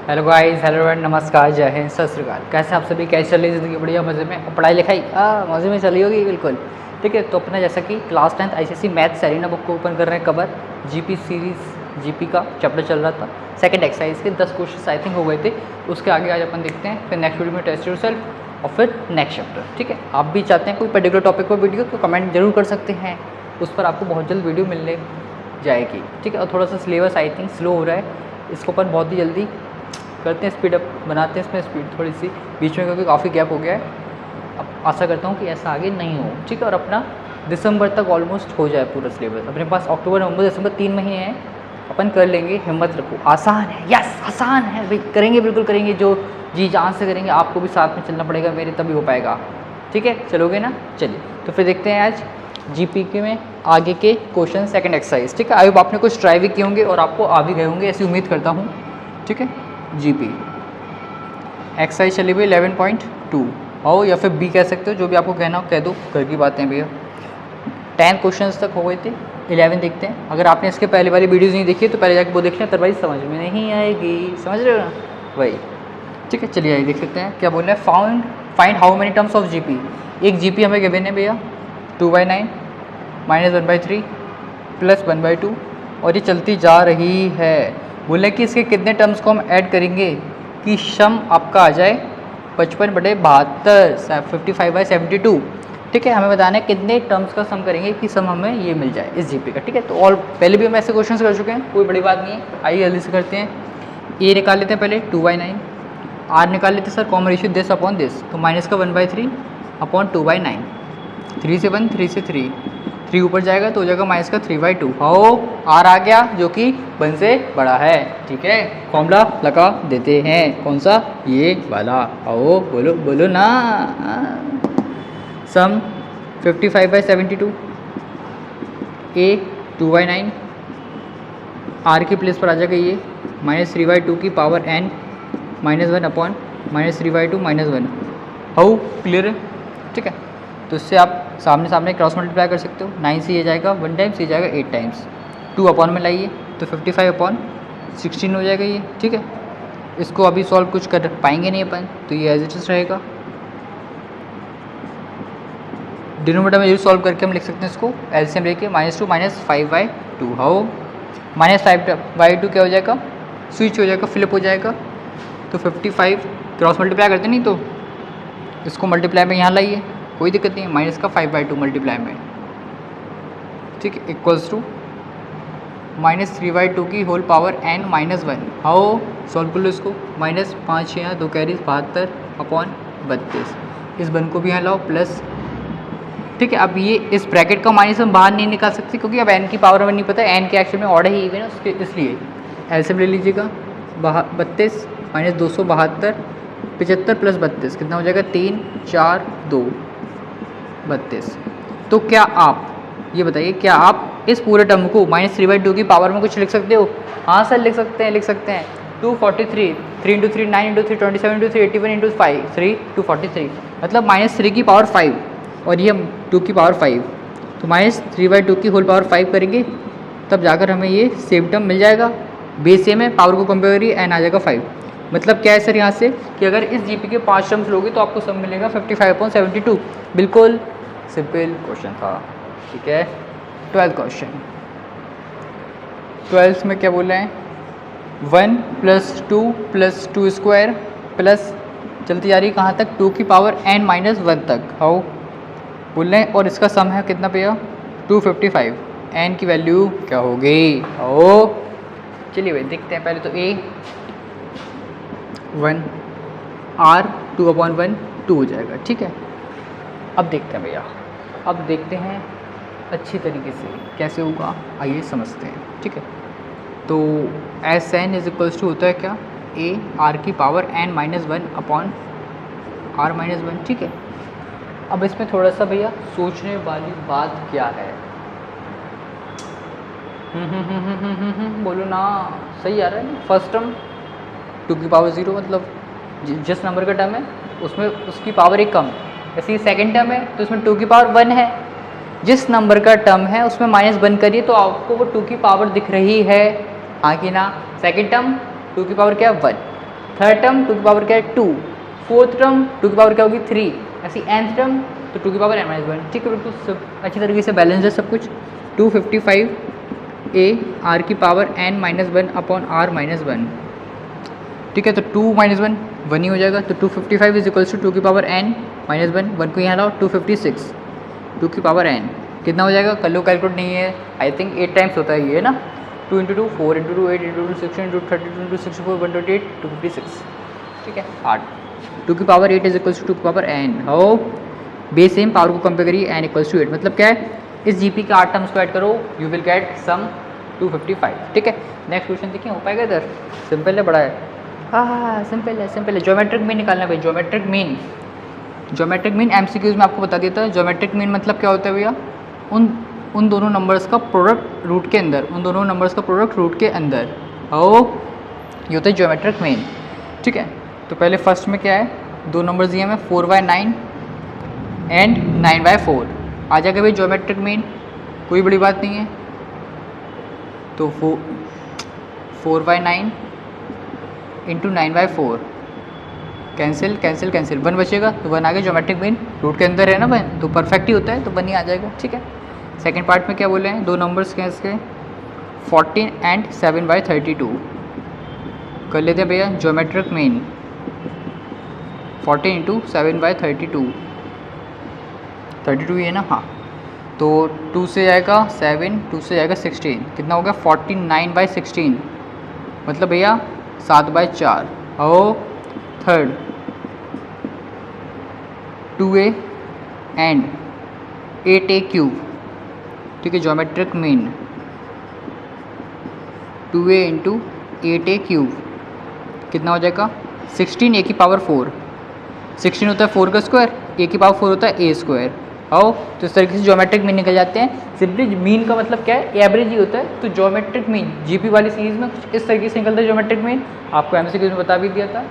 Hello guys, hello and नमस्कार, जय हिंद, सत श्री अकाल। कैसे आप सभी, कैसे चल रही ज़िंदगी? बढ़िया, मज़े में? और पढ़ाई लिखाई मज़े में चली होगी, बिल्कुल। ठीक है, तो अपना जैसा कि class 10th ICSE maths Serena book को ओपन कर रहे हैं कवर। जीपी सीरीज़ जीपी का चैप्टर चल रहा था। सेकंड एक्सरसाइज के 10 क्वेश्चन आई थिंक हो गए थे। उसके आगे आज अपन देखते हैं, फिर नेक्स्ट वीडियो में टेस्ट योरसेल्फ और फिर नेक्स्ट चैप्टर। ठीक है, आप भी चाहते हैं कोई पर्टिकुलर टॉपिक पर वीडियो तो कमेंट जरूर कर सकते हैं, उस पर आपको बहुत जल्द वीडियो मिलने जाएगी। ठीक है, और थोड़ा सा सिलेबस आई थिंक स्लो हो रहा है, इसको अपन बहुत ही जल्दी करते हैं, स्पीड अप बनाते हैं इसमें स्पीड थोड़ी सी बीच में, क्योंकि काफ़ी गैप हो गया है। अब आशा करता हूँ कि ऐसा आगे नहीं हो। ठीक है, और अपना दिसंबर तक ऑलमोस्ट हो जाए पूरा सिलेबस। अपने पास अक्टूबर, नवंबर, दिसंबर 3 महीने हैं, अपन कर लेंगे। हिम्मत रखो, आसान है। यस, आसान है भाई, करेंगे, बिल्कुल करेंगे, जो जी जान से करेंगे। आपको भी साथ में चलना पड़ेगा मेरे, तभी हो पाएगा। ठीक है, चलोगे ना? चलिए, तो फिर देखते हैं आज जीपी के में आगे के क्वेश्चन, सेकंड एक्सरसाइज। ठीक है, आई होप आपने कुछ ट्राई भी किए होंगे और आपको आ भी गए होंगे, ऐसी उम्मीद करता हूँ। ठीक है, जीपी एक्सरसाइज चली हुई 11.2 आओ, या फिर बी कह सकते हो, जो भी आपको कहना हो कह दो, घर की बातें भैया। 10 क्वेश्चंस तक हो गए थे, 11 देखते हैं। अगर आपने इसके पहले वाली वीडियोज़ नहीं देखी तो पहले जाके वो देख लें, अदरवाइज समझ में नहीं आएगी। समझ रहे हो ना वही? ठीक है, चलिए आइए देख लेते हैं क्या बोल रहे हैं। Find how many terms of GP. एक जीपी हमें गिवन है भैया 2/9 -1/3 + 1/2, और ये चलती जा रही है। बोले कि इसके कितने टर्म्स को हम ऐड करेंगे कि सम आपका आ जाए 55/72, 55/72। ठीक है, हमें बताना है कितने टर्म्स का सम करेंगे कि सम हमें ये मिल जाए इस जीपी का। ठीक है, तो और पहले भी हम ऐसे क्वेश्चंस कर चुके हैं, कोई बड़ी बात नहीं है। आइए जल्दी से करते हैं। ए निकाल लेते हैं पहले 2/9, आर निकाल लेते हैं sir, common ratio this upon this, तो माइनस का 1/3 अपॉन 2/9, 3 से 1, 3 से 3, 3 ऊपर जाएगा तो हो जाएगा माइनस का 3/2। हाउ आर आ गया जो कि 1 से बड़ा है। ठीक है, फॉर्मूला लगा देते हैं, कौन सा? ये वाला। आओ बोलो बोलो ना। सम 55/72, ए 2/9, आर की प्लेस पर आ जाएगा ये -3/2 की power n -1 upon -3/2 -1। How clear है? ठीक है, तो इससे आप सामने सामने क्रॉस मल्टीप्लाई कर सकते हो। 9 से ये जाएगा 1 टाइम्स, ये जाएगा 8 टाइम्स, 2 अपॉन में लाइए तो 55/16 हो जाएगा ये। ठीक है, इसको अभी सॉल्व कुछ कर पाएंगे नहीं अपन, तो ये एज इट इज रहेगा। डिनोमिनेटर में ये सॉल्व करके हम लिख सकते हैं इसको एलसीएम लेके -2 -5/2। हाउ -5/2 क्या हो जाएगा? स्विच हो जाएगा, फ्लिप हो जाएगा, तो 55 क्रॉस मल्टीप्लाई करते नहीं तो इसको मल्टीप्लाई में यहाँ लाइए, कोई दिक्कत नहीं है, माइनस का 5/2 मल्टीप्लाई में। ठीक है, इक्वल्स टू -3/2 की whole power n -1। How solve कर लो इसको, -5 यहाँ 2 कैरीज 72 अपॉन 32, इस वन को भी यहाँ लाओ प्लस। ठीक है, अब ये इस ब्रैकेट का माइनस हम बाहर नहीं निकाल सकते, क्योंकि अब n की पावर हमें नहीं पता, n के एक्चुअल में ऑर्डर ही इवन है उसके, इसलिए एलसीएम ले लीजिएगा। 32 - 272, 75 + 32 कितना हो जाएगा? 3 4 2 32। तो क्या आप ये बताइए, क्या आप इस पूरे टर्म को -3/2 की पावर में कुछ लिख सकते हो? हाँ सर, लिख सकते हैं, लिख सकते हैं। 243, 3 × 3 9 × 3 27 × 3 81 × 5 3 243, मतलब -3 की पावर 5 और ये 2 की पावर 5, तो -3/2 की होल पावर 5 करेंगे तब जाकर हमें ये सेम टर्म मिल जाएगा। बेस सेम है, पावर को कंपेयर करिए, n आ जाएगा 5। मतलब क्या है सर यहाँ से कि अगर इस जीपी के 5 टर्म्स लोगे तो आपको सम मिलेगा 55/72। बिल्कुल सिंपल क्वेश्चन था। ठीक है, 12th क्वेश्चन। 12th में क्या बोल रहे हैं? 1 + 2 + 2 स्क्वायर प्लस चलती जा रही है कहाँ तक? 2 की पावर n -1 तक। हाउ बोल रहे हैं, और इसका सम है कितना भैया? 255। n की वैल्यू क्या हो गई? ओ चलिए भाई देखते हैं, पहले तो a 1, r 2/1 2 हो जाएगा। ठीक है, अब देखते हैं भैया, अब देखते हैं अच्छी तरीके से कैसे होगा, आइए समझते हैं। ठीक है, तो Sn = होता है क्या? a r की पावर n -1 अपॉन r -1। ठीक है, अब इसमें थोड़ा सा भैया सोचने वाली बात क्या है? बोलो ना, सही आ रहा है ना? फर्स्ट टर्म 2 की पावर 0, मतलब जिस नंबर का टर्म है उसमें उसकी पावर एक कम। जैसे ये सेकेंड टर्म है तो उसमें 2 की पावर 1 है, जिस नंबर का टर्म है उसमें -1 करिए तो आपको वो 2 की पावर दिख रही है, हाँ कि ना? सेकेंड टर्म 2 की पावर क्या है? 1। थर्ड टर्म टू की पावर क्या है 2, फोर्थ टर्म टू की पावर क्या होगी 3, ऐसी nth टर्म तो टू की पावर n माइनस 1। ठीक है, बिल्कुल सब अच्छी तरीके से बैलेंस है सब कुछ। 255 a r की power n minus 1 upon r minus 1। ठीक है, तो 2 माइनस 1 1 ही हो जाएगा, तो 255 इज इक्वल्स टू 2 की पावर n माइनस 1, 1 को यहाँ लाओ 256 2 की पावर n कितना हो जाएगा, कर लो कैलकुलेट, नहीं है आई थिंक 8 टाइम्स होता है ये ना, 2 into 2 4 into 2 8 into 2 16 into 32 into 64 128 256। ठीक है 8, 2 की पावर 8 इज इक्वल्स टू 2 की पावर n। हो बेस सेम पावर को कंपेयर करिए, n इक्वल्स टू 8 मतलब क्या है, इस जीपी के 8 टर्म्स को ऐड करो यू विल गेट सम 255। ठीक है, नेक्स्ट क्वेश्चन देखिए, हो पाएगा इधर, सिंपल है, बड़ा है, हाँ सिंपल है सिंपल है। ज्योमेट्रिक मीन निकालना भाई, ज्योमेट्रिक मीन एमसीक्यूज में आपको बता देता है। ज्योमेट्रिक मीन मतलब क्या होता है भैया, उन दोनों नंबर्स का प्रोडक्ट रूट के अंदर, उन दोनों नंबर्स का प्रोडक्ट रूट के अंदर, ओ ये होता है ज्योमेट्रिक मीन। ठीक है, तो पहले फर्स्ट में क्या है, दो नंबर्स दिए हमें 4/9 एंड 9/4, आ जाएगा भाई ज्योमेट्रिक मीन, कोई बड़ी बात नहीं है। तो 4/9 इंटू 9/4 कैंसिल कैंसिल कैंसिल, 1 बचेगा तो 1 आ गया, ज्योमेट्रिक मीन रूट के अंदर है ना भाई, तो परफेक्ट ही होता है, तो 1 ही आ जाएगा। ठीक है, सेकंड पार्ट में क्या बोले हैं, दो नंबर्स क्या इसके 14 एंड 7/32 कर लेते हैं भैया ज्योमेट्रिक मीन, 14 इंटू 7/32 32 ही है ना, हाँ, तो 2 से जाएगा 7, 2 से जाएगा 16, कितना हो गया 49/16 मतलब भैया 7/4। और third 2a and 8a cube. ठीक है, geometric mean 2a into 8a cube कितना हो जाएगा 16 a की पावर 4, 16 होता है 4 का स्क्वायर, a की पावर 4 होता है a स्क्वायर। आओ तो इस तरीके से ज्योमेट्रिक मीन निकल जाते हैं। सिंपली मीन का मतलब क्या है, एवरेज ही होता है, तो ज्योमेट्रिक मीन जीपी वाली सीरीज में कुछ इस तरीके से निकलता है ज्योमेट्रिक मीन, आपको एमसीक्यू में बता भी दिया था,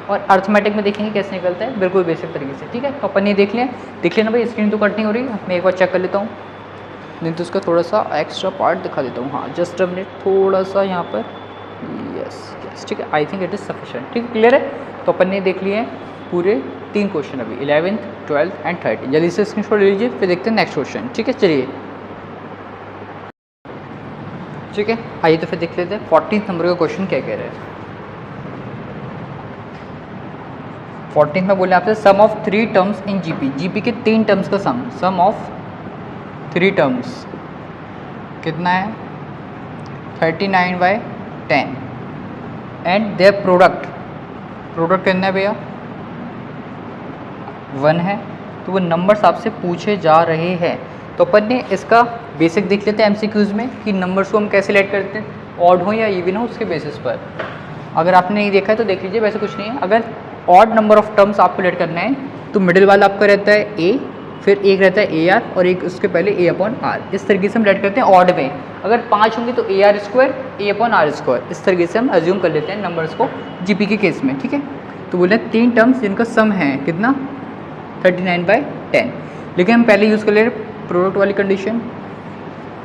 और अर्थमेटिक में देखेंगे कैसे निकलता है, बिल्कुल बेसिक तरीके से। ठीक है, तो अपन ये देख लेना भाई, स्क्रीन तो कट नहीं हो रही, मैं एक बार चेक कर लेता हूँ, नहीं तो उसका थोड़ा सा एक्स्ट्रा पार्ट दिखा देता हूँ। हाँ जस्ट अ मिनट, थोड़ा सा यहाँ पर, यस यस ठीक है, I think it is sufficient. ठीक है, क्लियर है, तो अपन ने देख लिए हैं पूरे 3 क्वेश्चन अभी, 11th 12th एंड 13। जल्दी से स्क्रीनशॉट ले लीजिए, फिर देखते हैं नेक्स्ट क्वेश्चन। ठीक है, चलिए ठीक है, आइए तो फिर देख लेते हैं 14th नंबर का क्वेश्चन क्या कह रहे हैं। 14th में बोले आपसे sum of 3 terms in GP, GP के 3 टर्म्स का सम ऑफ 3 टर्म्स कितना है 39/10 एंड देयर प्रोडक्ट कितना है भैया 1 है, तो वो नंबर्स आपसे पूछे जा रहे हैं। तो अपन ने इसका बेसिक देख लेते हैं एमसीक्यूज में कि नंबर्स को हम कैसे लेट करते हैं, ऑड हो या इवन हो उसके बेसिस पर। अगर आपने नहीं देखा है तो देख लीजिए, वैसे कुछ नहीं है। अगर ऑड नंबर ऑफ टर्म्स आपको लेट करना है तो मिडिल वाला आपका रहता है ए, फिर एक रहता है ए आर और एक उसके पहले ए अपॉन आर, इस तरीके से हम लेट करते हैं ऑड में। अगर 5 होंगे तो A R square A upon R square, इस तरीके से हम अज्यूम कर लेते हैं नंबर्स को जीपी के केस में। ठीक है, तो बोले 3 टर्म्स जिनका सम है कितना 39/10, लेकिन हम पहले यूज़ कर ले प्रोडक्ट वाली कंडीशन,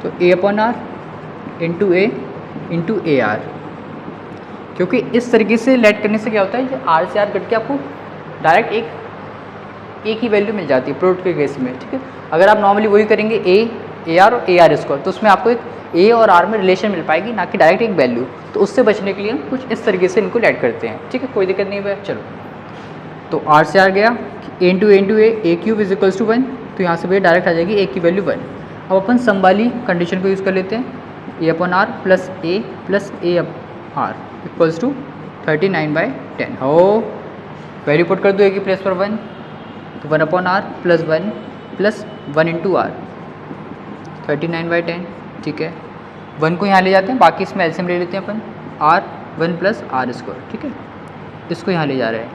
तो a upon r into a r, क्योंकि इस तरीके से लेट करने से क्या होता है, आर से आर कट के आपको डायरेक्ट एक ही वैल्यू मिल जाती है प्रोडक्ट के केस में। ठीक है, अगर आप नॉर्मली वही करेंगे ए आर और ए आर स्क्वायर, तो उसमें आपको एक ए और आर में रिलेशन मिल पाएगी, ना कि डायरेक्ट एक वैल्यू। तो उससे बचने के लिए हम कुछ इस तरीके से इनको लेट करते हैं। ठीक है, कोई दिक्कत नहीं है। चलो, तो आर से आर गया, a into a cube is equals to 1, तो यहाँ से भैया डायरेक्ट आ जाएगी ए की वैल्यू 1। अब अपन सम वाली कंडीशन को यूज़ कर लेते हैं, a upon are plus A r equals to 39/10। हो वैल्यू पुट कर दो ए की प्लेस पर 1, तो 1 upon are plus 1 into R 39/10। ठीक है, 1 को यहाँ ले जाते हैं, बाकी इसमें एलसीएम ले लेते हैं अपन, आर 1 प्लस आर स्क्वायर। ठीक है, इसको यहाँ ले जा रहे हैं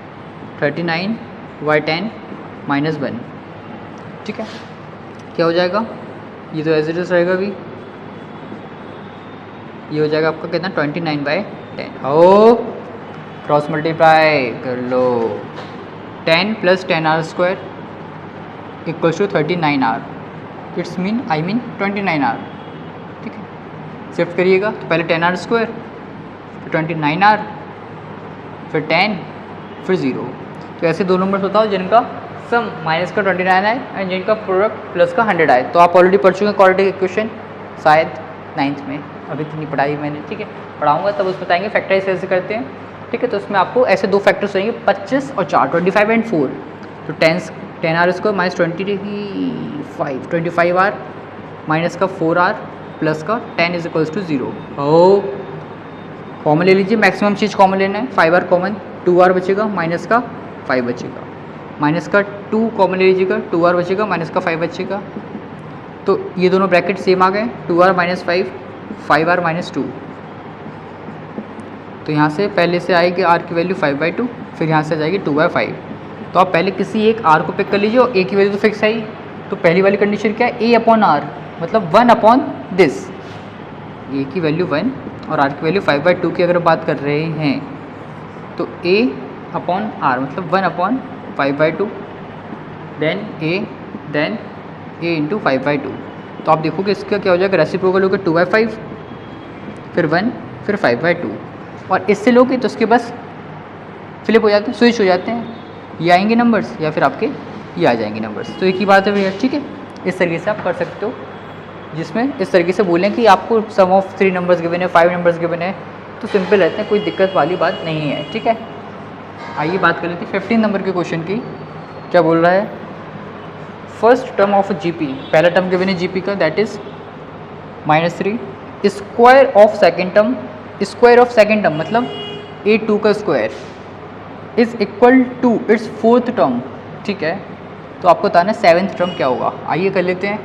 39/10 माइनस 1। ठीक है, क्या हो जाएगा, ये तो एज इट इज रहेगा भी, ये हो जाएगा आपका कितना 29/10। हो क्रॉस मल्टीप्लाई कर लो, 10 plus 10r square equals to 39r, it's mean 29r। ठीक है, शिफ्ट करिएगा, तो पहले 10r स्क्वायर फिर 29r फिर 10 फिर 0। तो ऐसे 2 नंबर्स बताओ जिनका सम माइनस का 29 आए एंड जिनका प्रोडक्ट प्लस का 100 आए। तो आप ऑलरेडी पढ़ चुके हैं क्वाड्रेटिक इक्वेशन शायद 9th में, अभी तो नहीं पढ़ाई मैंने, ठीक है, पढ़ाऊँगा तब उस बताएंगे फैक्टराइज कैसे करते हैं, ठीक है। तो उसमें आपको ऐसे 2 फैक्टर्स रहेंगे 25 और 4, 25 एंड 4। तो 10r square minus 25r minus का 4r प्लस का 10 इज इक्वल्स टू 0। ओ कॉमन ले लीजिए, मैक्सिमम चीज़ कॉमन लेना है, 5r कॉमन, 2r बचेगा माइनस का 5 बचेगा, माइनस का 2 कॉमन ले लीजिएगा, 2r बचेगा माइनस का 5 बचेगा। तो ये दोनों ब्रैकेट सेम आ गए, 2r माइनस 5, 5r माइनस 2। तो यहाँ से पहले से आएगी r की वैल्यू 5/2, फिर यहाँ से आ जाएगी 2/5। तो आप पहले किसी एक r को पिक कर लीजिए और a की वैल्यू तो फिक्स आई। तो पहली वाली कंडीशन क्या है, a/r मतलब 1/this, a की वैल्यू 1 और r की वैल्यू 5/2 की अगर बात कर रहे हैं तो a/r मतलब 1/5/2 देन a इंटू 5/2। तो आप देखोगे इसका क्या हो जाएगा, रेसिप्रोकल होगा 2/5 फिर 1 फिर 5/2। और इससे लोगे तो उसके बस फ्लिप हो जाते हैं, स्विच हो जाते हैं, ये आएंगे नंबर्स या फिर आपके ये आ जाएंगे नंबर्स। तो एक ही बात है भैया, ठीक है। इस तरीके से आप कर सकते हो, जिसमें इस तरीके से बोलें कि आपको सम ऑफ 3 नंबर्स गिवन है, 5 नंबर्स गिवन है, तो सिंपल रहते हैं, कोई दिक्कत वाली बात नहीं है, ठीक है। आइए बात कर लेते हैं 15 नंबर के क्वेश्चन की। क्या बोल रहा है, फर्स्ट टर्म ऑफ जीपी, पहला टर्म गिवन है जीपी का that is -3, square of second term, square of second term मतलब a2 का square is equal to it's 4th term, ठीक है। तो आपको बताना है 7th टर्म क्या होगा। आइए कर लेते हैं,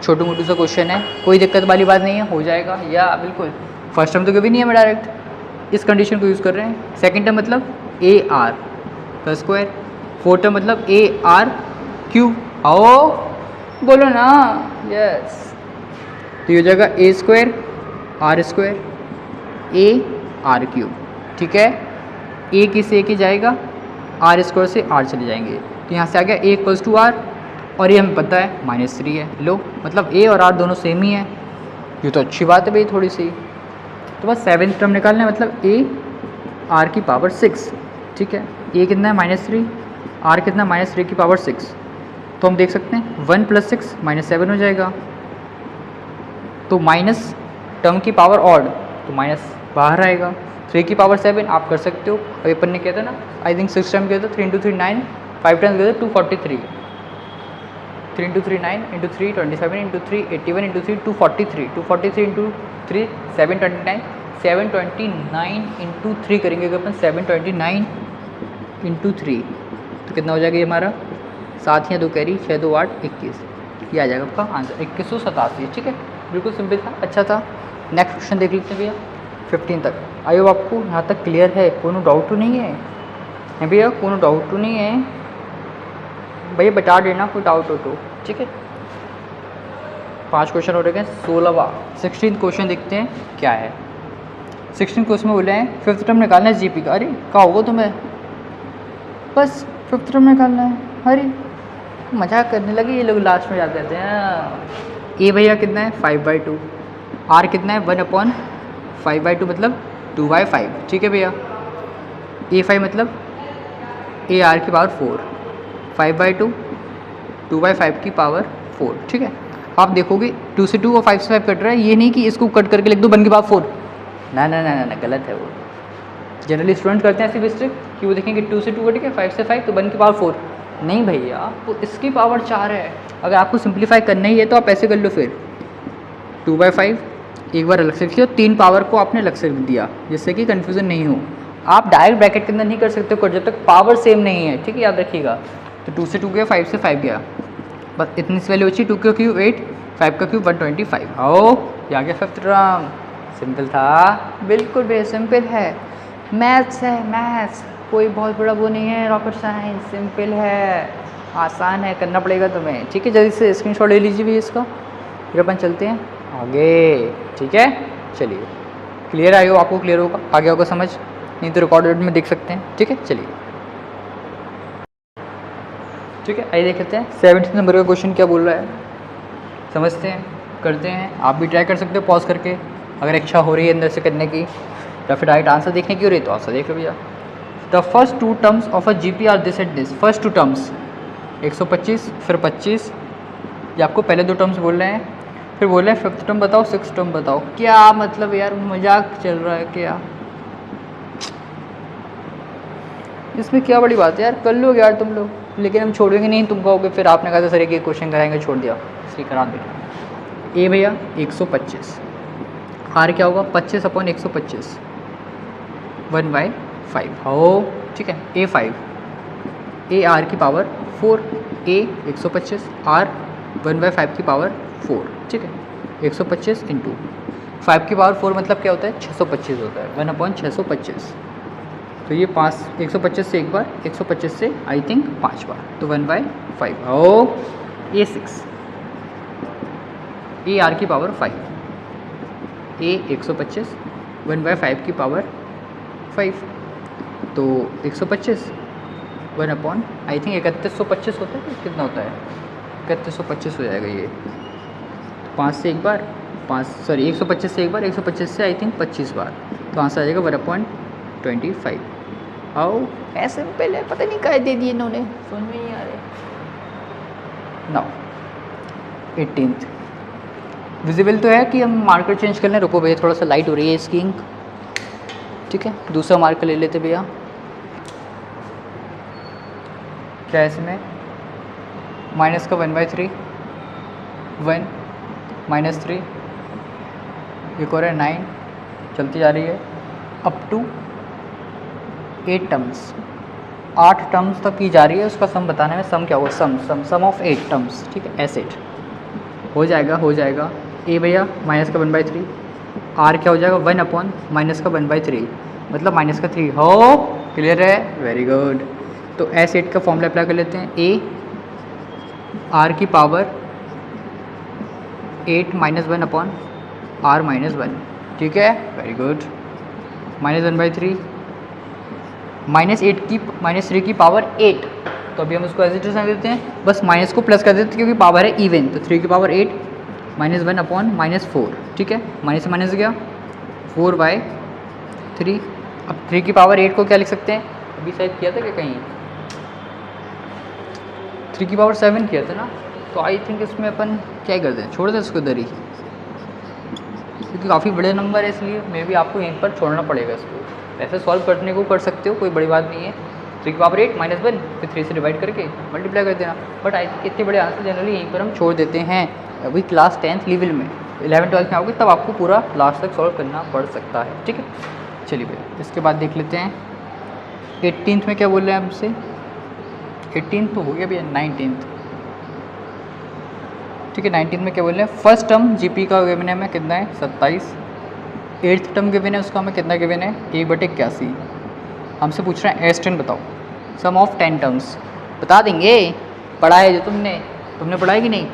छोटू मोटू सा क्वेश्चन है, कोई दिक्कत वाली बात नहीं है, हो जाएगा या बिल्कुल। फर्स्ट टर्म तो कभी नहीं है, मैं डायरेक्ट इस कंडीशन को यूज़ कर रहे हैं। सेकेंड टर्म मतलब AR का स्क्वायर, 4th टर्म मतलब AR3, आओ बोलो ना, यस। तो ये हो जाएगा A² R² AR3, ठीक है। A की से A जाएगा, R² से R चले जाएंगे, तो यहाँ से आ गया A इक्वल्स टू R, और ये हमें पता है -3 है। लो मतलब A और R दोनों सेम ही है, ये तो अच्छी बात है भाई थोड़ी सी। तो बस 7th टर्म निकालना है, मतलब A R की पावर 6, ठीक है। A कितना है -3, R कितना -3 की पावर 6। तो हम देख सकते हैं 1 + 6 -7 हो जाएगा। तो माइनस टर्म की पावर ऑड, तो माइनस बाहर आएगा। 3 की पावर 7 आप कर सकते हो, अभी अपन ने किया था ना, आई थिंक 6 टाइम किया था, 3 × 3 9, 5 टाइम्स किया था 243, 3 × 3 9 × 3 27 × 3 81 × 3 243, 243 × 3 729, 729 × 3 करेंगे अगर अपन 729 × 3 तो कितना हो जाएगा ये हमारा, 7 या 2 कैरी, 6 2 8 21, ये आ जाएगा आपका आंसर 2187, ठीक है। बिल्कुल सिंपल था, अच्छा था। नेक्स्ट क्वेश्चन देख लेते हैं भैया 15 तक। आई होप आपको यहाँ तक क्लियर है, कोनो डाउट तो नहीं है भैया, कोनो डाउट तो नहीं है भैया, बता देना कोई डाउट हो तो, ठीक है। 5 क्वेश्चन हो रहे हैं, 16वां 16th क्वेश्चन देखते हैं क्या है। 16th क्वेश्चन में बोले हैं 5th टर्म निकालना है जीपी का। अरे क्या होगा तुम्हें, बस 5th टर्म निकालना है, अरे मजाक करने लगे ये लोग, लास्ट में याद करते हैं। ए भैया कितना है 5/2, आर कितना है 1/5/2 मतलब 2/5, ठीक है भैया। A5 मतलब AR की पावर 4, 5/2 2/5 की पावर 4, ठीक है। आप देखोगे 2 से 2 और 5 से 5 कट रहा है, ये नहीं कि इसको कट करके लिख दो 1 की पावर 4, ना ना ना ना, गलत है वो। जनरली स्टूडेंट करते हैं ऐसी मिस्टेक कि वो देखेंगे 2 से 2 कट गया, 5 से 5 तो 1 की पावर 4, नहीं भैया आपको इसकी पावर 4 है। अगर आपको सिंप्लीफाई करना ही है तो आप ऐसे कर लो, फिर 2/5 एक बार अलग से लिखिए, 3 पावर को आपने अलग से लिख दिया जिससे कि कन्फ्यूज़न नहीं हो। आप डायरेक्ट ब्रैकेट के अंदर नहीं कर सकते हो जब तक पावर सेम नहीं है, ठीक है, याद रखिएगा। तो 2 से 2 गया, 5 से 5 गया, बस इतनी सी वैल्यू बची। 2 का क्यूब 8, 5 का क्यूब 125। आओ ये आ गया 5th टर्म, सिंपल था, बिल्कुल भी सिंपल है, मैथ्स है मैथ्स, कोई बहुत बड़ा वो नहीं है, रॉकेट साइंस, सिंपल है, आसान है, करना पड़ेगा तुम्हें, ठीक है। जल्दी से स्क्रीनशॉट ले लीजिए भी इसका, फिर अपन चलते हैं आगे, ठीक है। चलिए क्लियर आए हो, आपको क्लियर होगा, आगे होगा समझ, नहीं तो रिकॉर्डेड में देख सकते हैं, ठीक है। चलिए ठीक है, आइए देख लेते हैं 17 नंबर का क्वेश्चन क्या बोल रहा है, समझते हैं, करते हैं। आप भी ट्राई कर सकते हो पॉज करके, अगर इच्छा हो रही है अंदर से करने की या फिर डायरेक्ट आंसर देखने की हो रही है तो आंसर देख लो भैया। The first two terms of a GP are this and this. First two terms 125 फिर 25, ये आपको पहले दो टर्म्स बोल रहे हैं, फिर बोल रहे हैं फिफ्थ टर्म बताओ, सिक्स टर्म बताओ। क्या मतलब यार, मजाक चल रहा है क्या? इसमें क्या बड़ी बात है यार, कर लोगे यार तुम लोग, लेकिन हम छोड़ेंगे नहीं। तुम कहोगे फिर आपने कहा था सर एक क्वेश्चन कराएंगे, छोड़ दिया, इसलिए करा दे। ए भैया 125, आर क्या होगा 25 अपॉन 125 1/5 हो, ठीक है। ए 5, ए आर की पावर 4, ए 125, आर 1/5 की पावर 4, ठीक है। 125 इंटू 5 की पावर 4 मतलब क्या होता है 625 होता है, 1/625। तो ये 5 125 से एक बार, 125 से आई थिंक 5 बार, तो 1/5 हो। ए 6, ए आर की पावर 5, ए 125 1/5 की पावर 5, तो 125 1 अपॉन आई थिंक 3125 होता है, कितना होता है 3125 हो जाएगा ये। 5 से एक बार, 125 से एक बार, 125 से आई थिंक 25 बार, तो आंसर आ जाएगा 1/25। आओ है सिंपल है, पता नहीं क्या दे दिए इन्होंने, समझ में नहीं आ रहे। नाउ 18th विजिबल तो है कि हम मार्कर चेंज कर लें। रुको भैया, थोड़ा सा लाइट हो रही है इसकी इंक, ठीक है। दूसरा मार्कर ले लेते भैया। क्या है इसमें, माइनस का 1/3, 1 -3, एक और है 9, चलती जा रही है अप टू 8 टर्म्स, 8 टर्म्स तक की जा रही है। उसका सम बताने में, सम क्या होगा, सम ऑफ 8 टर्म्स, ठीक है। एसेट हो जाएगा। ए भैया माइनस का 1/3, आर क्या हो जाएगा 1 अपॉन माइनस का 1/3 मतलब माइनस का 3 हो। क्लियर है, वेरी गुड। तो एसेट का फॉर्मूला अप्लाई कर लेते हैं। ए आर की पावर 8 - 1 अपॉन आर -1, ठीक है, वेरी गुड। -1/3 -3 की पावर 8, तो अभी हम उसको एज इट इज देते हैं, बस माइनस को प्लस कर देते हैं क्योंकि पावर है इवन, तो 3 की पावर 8 -1 अपॉन -4, ठीक है। माइनस से माइनस गया 4/3। अब 3 की पावर 8 को क्या लिख सकते हैं, अभी शायद किया था क्या कहीं, 3 की पावर 7 किया था ना, तो आई थिंक इसमें अपन क्या करते हैं, छोड़ दें इसको इधर ही, क्योंकि काफ़ी बड़े नंबर है, इसलिए मे भी आपको यहीं पर छोड़ना पड़ेगा इसको। ऐसे सॉल्व करने को कर सकते हो, कोई बड़ी बात नहीं है। 3 की पावर 8 -1 फिर 3 से डिवाइड करके मल्टीप्लाई कर देना, बट आई थिंक इतने बड़े आंसर जनरली यहीं पर हम छोड़ देते हैं। अभी क्लास 10th लेवल में, 11th-12th में आओगे तब आपको पूरा लास्ट तक सॉल्व करना पड़ सकता है, ठीक है। चलिए भैया इसके बाद देख लेते हैं 18th में क्या बोल रहे हैं हमसे। 18th तो हो गया भैया, 19th, ठीक है। 19th में क्या बोल रहे हैं, फर्स्ट टर्म जीपी का गिवन है हमें कितना है 27, 8th टर्म गिवन है उसका हमें कितना गिवन है 1/81। हमसे पूछ रहे हैं S10 बताओ, सम ऑफ 10 टर्म्स। बता देंगे, पढ़ा है जो तुमने पढ़ा है कि नहीं,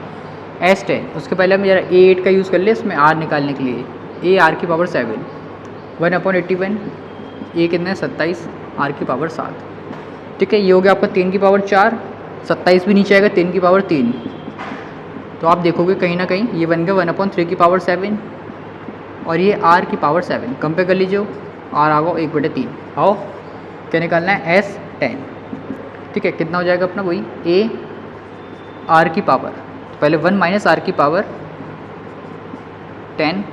S10। उसके पहले हम जरा A8 का यूज़ कर ले इसमें R निकालने के लिए। ए आर की पावर 7, 1/81, ए कितना है 27, R की पावर 7, ठीक है। ये हो गया आपका 3 की पावर 4, 27 भी नीचे आएगा 3 की पावर 3, तो आप देखोगे कहीं ना कहीं ये बन गया 1/3 की पावर 7, और ये R की पावर 7 कंपेयर कर लीजिए, R आ गया 1/3। आओ क्या निकालना है S10, ठीक है। कितना हो जाएगा अपना, वही ए आर की पावर, तो पहले 1 - R की पावर 10,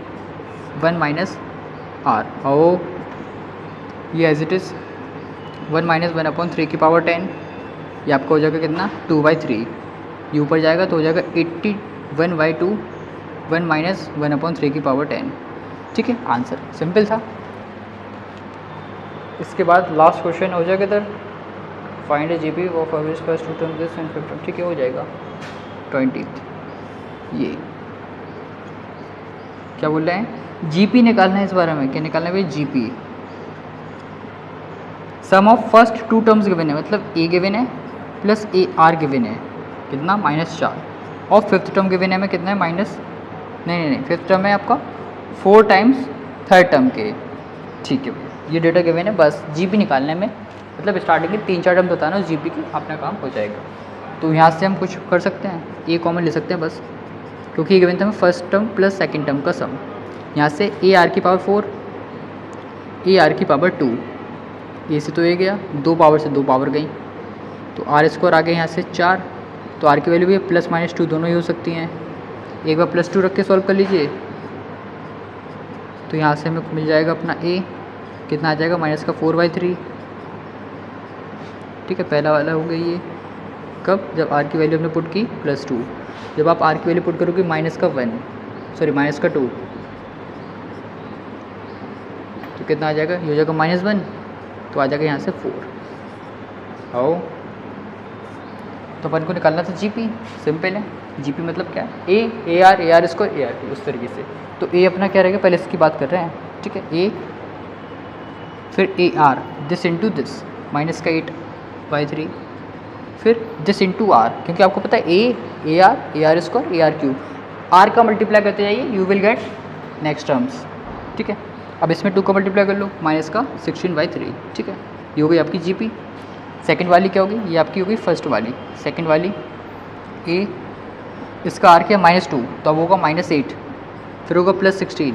1 - R, आओ ये एज इट इज़ 1 - 1/3 की पावर 10, ये आपका हो जाएगा कितना 2/3, ये ऊपर जाएगा तो हो जाएगा 81/2, 1 - 1/3 की पावर 10, ठीक है। आंसर सिंपल था। इसके बाद लास्ट क्वेश्चन हो जाएगा इधर, find a GP of average first two term this and fifth term, ठीक है, हो जाएगा 20th। ये क्या बोल रहे हैं, जीपी निकालना है इस बारे में, क्या निकालना है भाई, GP. Sum of first two terms given है, मतलब ए गिवन है प्लस ए आर गिवन है कितना -4, और फिफ्थ टर्म गिवन है हमें कितना है नहीं, फिफ्थ टर्म है आपका 4 टाइम्स थर्ड टर्म के, ठीक है। ये डेटा गिवन है, बस जीपी निकालने में, मतलब स्टार्टिंग के 3-4 टर्म बताना उस जीपी की, अपना काम हो जाएगा। तो यहाँ से हम कुछ कर सकते हैं, ए कॉमन ले सकते हैं बस, क्योंकि ये गिवन था हमें first term plus second term का सम। यहाँ से ए आर की पावर 4, ए आर की पावर 2, ए से तो ए गया, 2 पावर से 2 पावर गई, तो आर स्क्वायर आ गया यहाँ से 4, तो आर की वैल्यू भी +-2 दोनों ही हो सकती हैं। एक बार +2 रख के सॉल्व कर लीजिए, तो यहाँ से हमें मिल जाएगा अपना ए, कितना आ जाएगा -4/3। ठीक है, पहला वाला हो गया ये। कब? जब आर की वैल्यू हमने पुट की +2। जब आप आर की वैल्यू पुट करोगे -2, तो कितना आ जाएगा? ये हो जाएगा -1, तो आ जाएगा यहाँ से 4। आओ, तो अपन को निकालना था जीपी, सिंपल है। जीपी मतलब क्या है? A R square A R T, उस तरीके से। तो ए अपना क्या रहेगा, पहले इसकी बात कर रहे हैं। ठीक है, ए फिर A R, this into this, -8/3, फिर दिस इंटू आर, क्योंकि आपको पता है A R square A R cube, आर का मल्टीप्लाई करते जाइए, you will get next terms. ठीक है, अब इसमें 2 का मल्टीप्लाई कर लो, -16/3। ठीक है, ये हो गई आपकी जीपी। सेकंड वाली क्या होगी? ये आपकी होगी फर्स्ट वाली। सेकंड वाली ए, इसका आर क्या है? -2, तो अब होगा -8, फिर होगा +16,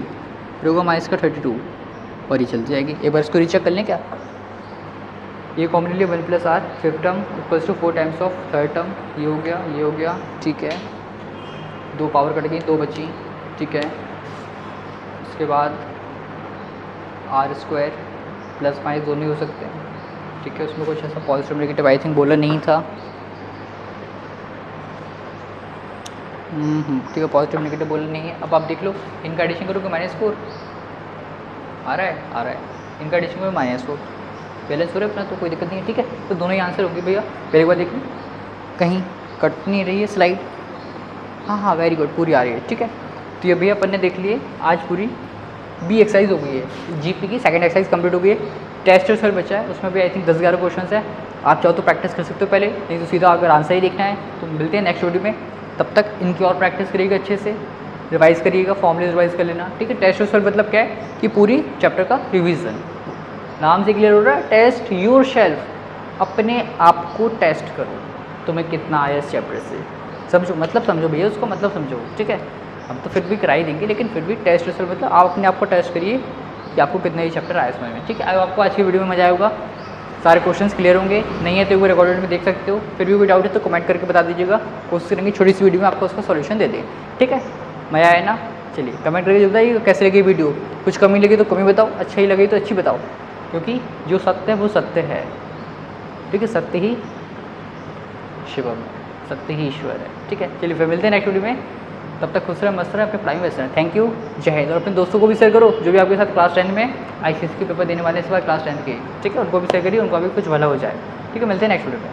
फिर होगा -32, और ये चलती जाएगी। एक बार इसको रीचेक कर लें क्या? ये कॉमन ले 1 + r, 5th term = 4 times of 3rd term, ये हो गया। ठीक है, 2 पावर कट गई, 2 बची। ठीक है, उसके बाद आर स्क्वायर +- दोनों ही हो सकते हैं। ठीक है, उसमें कुछ ऐसा पॉजिटिव नेगेटिव आई थिंक बोला नहीं था। ठीक है, पॉजिटिव नेगेटिव बोला नहीं है। अब आप देख लो, इनका एडिशन करोगे -4 आ रहा है, इनका एडिशन करोगे -4, बैलेंस हो रहा है अपना, तो कोई दिक्कत नहीं है। ठीक है, तो दोनों ही आंसर होंगे भैया। पहले बार देख लो, कहीं कट नहीं रही है स्लाइड। हाँ, वेरी गुड, पूरी आ रही है। ठीक है, तो ये भैया अपन ने देख लिए आज पूरी बी एक्सरसाइज हो गई है, जीपी की सेकंड एक्सरसाइज कंप्लीट हो गई है। टेस्ट रिजल्ट बचा है, उसमें भी आई थिंक 10-11 क्वेश्चन है। आप चाहो तो प्रैक्टिस कर सकते हो पहले, नहीं तो सीधा अगर आंसर ही देखना है तो मिलते हैं नेक्स्ट वीडियो में। तब तक इनकी और प्रैक्टिस करिएगा, अच्छे से रिवाइज करिएगा, फॉर्मूले रिवाइज कर लेना। ठीक है, टेस्ट रिजल्ट मतलब क्या है कि पूरी चैप्टर का रिविज़न, नाम से क्लियर हो रहा है। टेस्ट योर सेल्फ, अपने आप को टेस्ट करो, तुम्हें कितना आया इस चैप्टर से, समझो, मतलब समझो भैया, उसको मतलब समझो। ठीक है, हम तो फिर भी करा ही देंगे, लेकिन फिर भी टेस्ट रिजल्ट मतलब आप अपने आप को टेस्ट करिए कि आपको कितना ही चैप्टर आया समझ में। ठीक है, आपको आज की वीडियो में मजा आएगा, सारे क्वेश्चंस क्लियर होंगे। नहीं है तो वो रिकॉर्डेड में देख सकते हो। फिर भी कोई डाउट है तो कमेंट करके बता दीजिएगा, कोशिश करेंगे छोटी सी वीडियो में आपको उसका सॉल्यूशन दे दें। ठीक है, मज़ा आया ना? चलिए कमेंट करके बताइए कैसे लगी वीडियो। कुछ कमी लगी तो कमी बताओ, अच्छी ही लगी तो अच्छी बताओ, क्योंकि जो सत्य है वो सत्य है। ठीक है, सत्य ही शिवम, सत्य ही ईश्वर है। ठीक है, चलिए फिर मिलते हैं नेक्स्ट वीडियो में। तब तक खुश रहे, मस्त रहे, अपने पढ़ाई में व्यस्त रहें। थैंक यू, जय हिंद। और अपने दोस्तों को भी शेयर करो जो भी आपके साथ क्लास 10 में ICSE के पेपर देने वाले हैं इस बार क्लास 10 के। ठीक है, उनको भी शेयर करिए, उनको भी कुछ भला हो जाए। ठीक है, मिलते हैं नेक्स्ट वीडियो में।